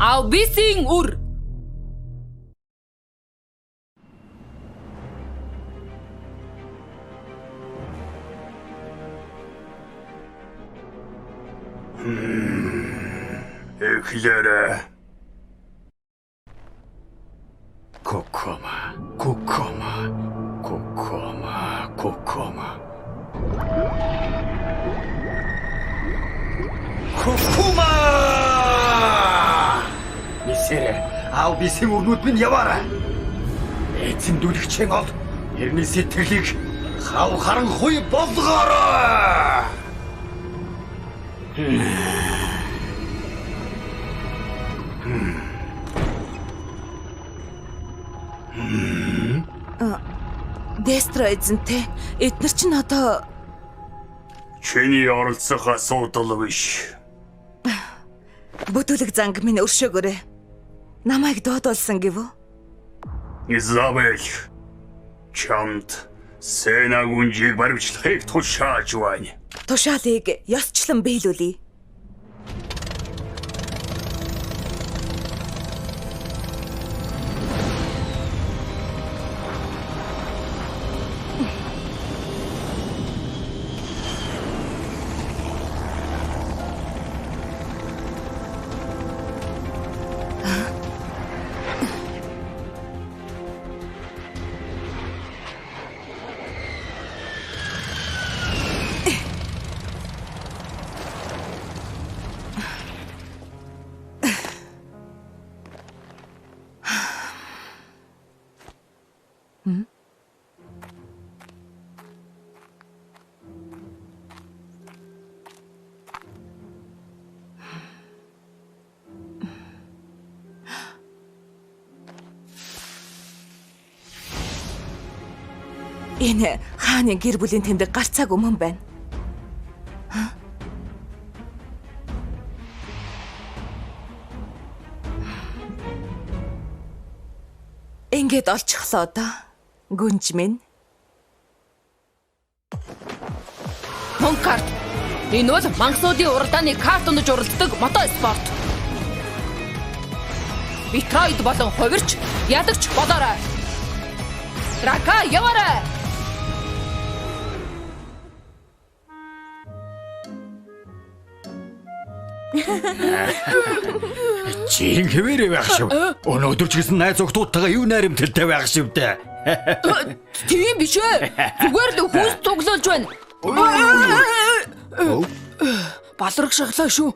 Авбисийн үр. Эхлээрээ. Кокома. Нисэрэ. Авбисийн өрнүүд минь яваарай. Эзэмдүүлэгчийн ол эртний сэтгэлийг хав харанхуй болгоорой. Дестро эзэнтэй. Эдгээр чинь одоо Чиний оролцох асуудал биш. бүтүүлэг занг минь өршөөгөөрэй. Намайг дуудуулсан гэв үү? Изабель. Чамд Сена гүнжийг баримтлахыг тушааж байна. Тушаалыг ёсчлон биелүүлье. Энэ хааны гэр бүлийн тэмдэг гарцааг өмнө байна. Ингээд олчихлоо одоо. Гүнж минь. Монкарт. Энэ бол мангасуудын уралдааны картонд уралддаг мотоспорт. Битроид болон хувирч ядагч болоорой. Рака яваарай. Чин хэвээрээ байх шүү. Өнөөдөр ч гэсэн найз охтуудтайгаа юу найрамдалтай байх шүү дээ. Тийм биш ээ. Зүгээр л хүнс цуглуулж байна. Балраг шахлаа шүү.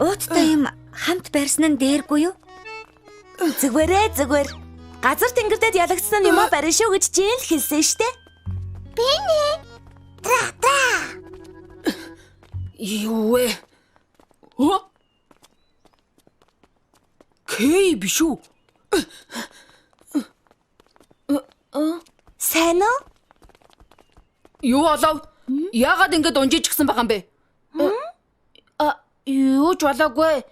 Ууттай юм хамт барьсан нь дээргүй юу? Зүгээр. Газар тэнгэртэд ялагдсан юм барин шүү гэж Жин л хэлсэн штэ. Юу вэ? Кэй биш үү? Сайн уу? Юу болов? Яагаад ингэж унжиж гисэн байгаа юм бэ? Юу ч болоогүй.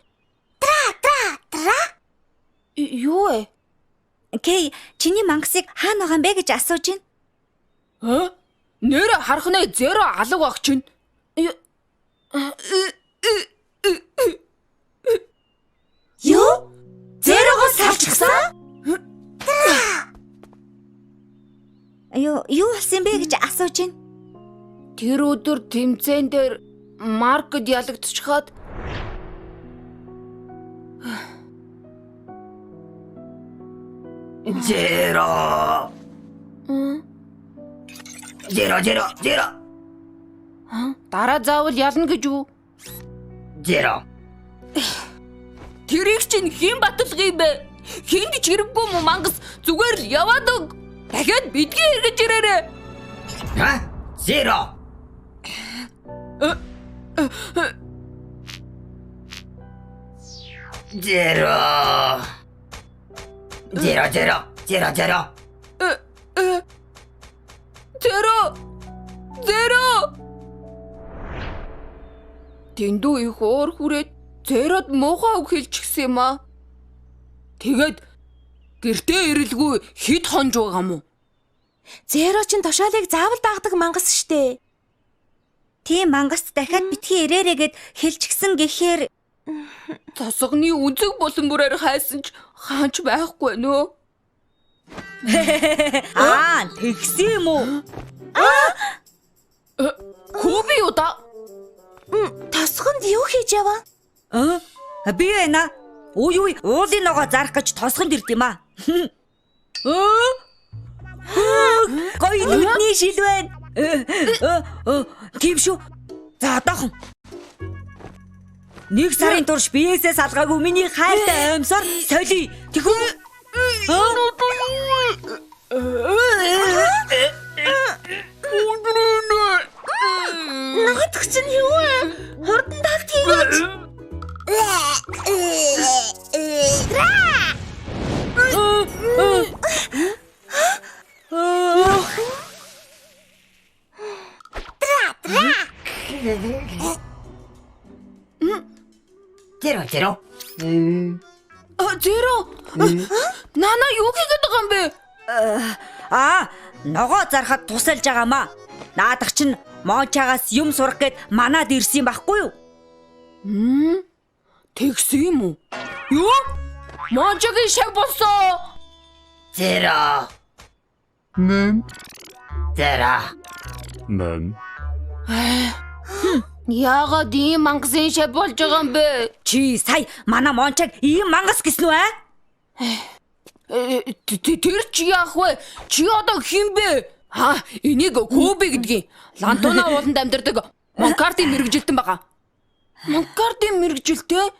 Юу вэ? Кэй, чиний мангасыг хаана байгаа юм бэ гэж асууж байна. Нэрэ харах нэ зеро алга баг чинь. Юу? Зерогоос салчихсан? Юу болсон бэ гэж асууж байна. Тэр өдөр тэмцээн дээр маркед ялагдчихад Зеро. дараа заавал ялна гэж үү? Зеро. Тэрийг чинь хэн баталгав юм бэ? Хэнд ч хэрэггүй юм мангас зүгээр л яваад өг. Дахиад бидгээ эргэж ирээрэй. Зеро. Зеро. Тэндүү их уур хүрээд зерод муухай үг хэлчихсэн юм аа. Тэгээд гэртээ ирэлгүй хид хонж байгаа юм уу? Зеро чин тушаалыг заавал дагдаг мангас штэ. Тийм мангас дахиад битгий ирээрээ гэд хэлчихсэн гэхээр Тосгоны үнцэг болон бүрээр хайсан ч хаанч байхгүй нөө. тэгсэн юм уу? Коби юу да? Тосгонд юу хийж яваа? Би байна. Ой, уулын ногоо зарах гэж тосгонд ирд юм аа. Гой нүдний шил байна. Тийм шүү. За одоохон. Нэг сарын турш биеэсээ салгаагүй миний хайртай амьсаар солий. Тэхүү. Ногоодох чинь юу вэ? Хурдан тагт хийгээч. Зеро. Зеро. Нана юу хийгээд байгаа юм бэ? Ногоо зарахад тусалж байгаамаа. Наадах чинь Мончагаас юм сурах гээд манад ирсэн байхгүй юу? Тэгсэн юм уу? Юу? Мончагийн шав болсон. Зеро. Зеро. Яагаад ийм мангасын шав болж байгаа юм бэ? Чи сая манай Мончаг ийм мангас гэсэн үү? Тэр чи яах вэ? Чи одоо хэн бэ? Энийг Коби гэдгийг Лантуна ууланд амьдардаг Монкартын мэрэгжилтэн байгаа. Монкартын мэрэгжилтээ?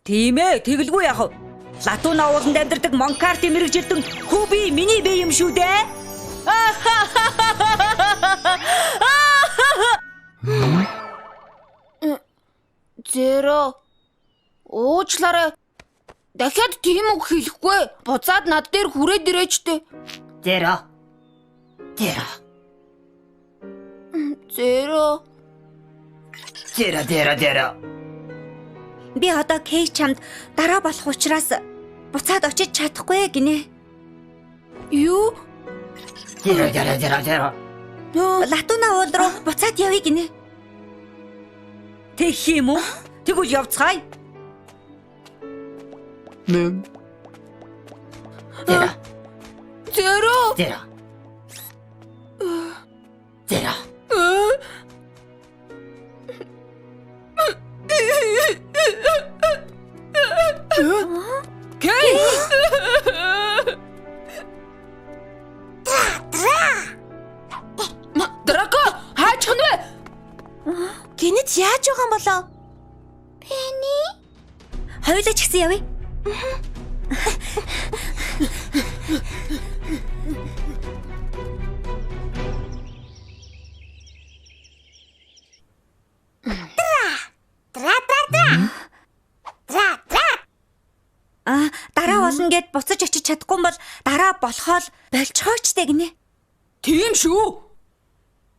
Тийм ээ, тэгэлгүй яах вэ? Латуна ууланд амьдардаг Монкартын мэрэгжилтэн Коби миний бие юм шүү дээ. Зеро. Уучлаарай. Дахиад тийм үг хэлэхгүй. Буцаад над дээр хүрээд ирээчтэй. Зеро. Би одоо Кей чамд дараа болох учраас буцаад очиж чадахгүй гинэ. Юу? Зеро. Латуна уул руу буцаад явъя гинэ. Тэгэх юм уу? Тэгвэл явцгаая. Зеро. Кей. Драко, хаачих нь вэ? Гинэт яаж байгаа юм болоо? Хоёулаа ч гэсэн явъя. Дараа болно гэд буцаж очиж чадахгүй бол дараа болохоо л болчихоочтэй гинэ. Тийм шүү.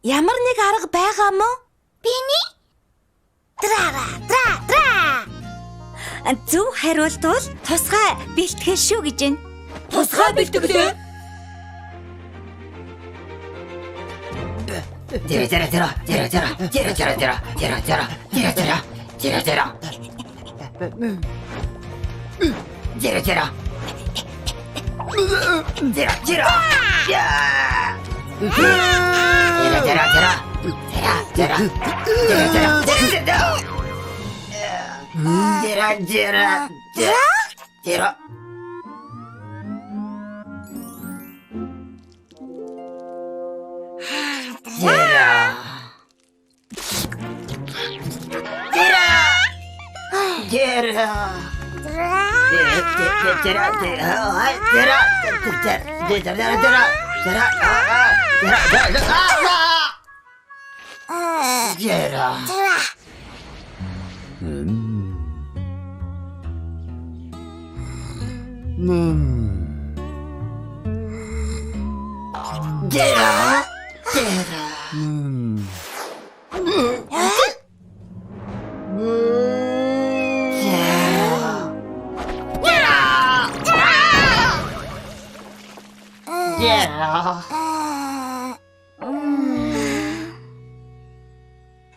Ямар нэг арга байгаа мó? Бини? Зөв хариулт бол тусгай бэлтгэл шүү гэж байна. Тусгай бэлтгэлээ.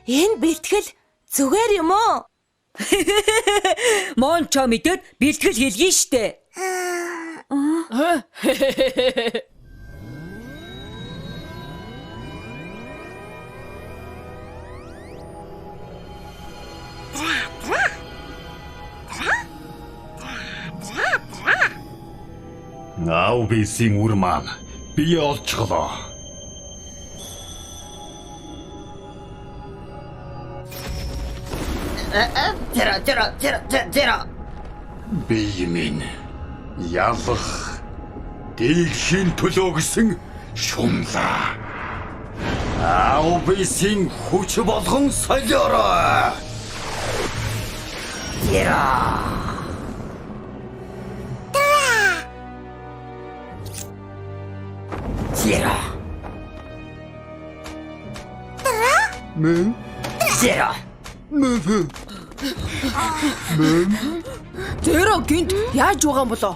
Энэ бэлтгэл зүгээр юм уу? Мончо мэдээд бэлтгэл хэлгий штэ. Аубисийн үр маань бие олцголоо. Тэра. Бие минь ялах дийлхийн төлөө гэсэн шунлаа. Аубисийн хүч болгон солиорой. Зэро гинт яаж байгаа юм болоо?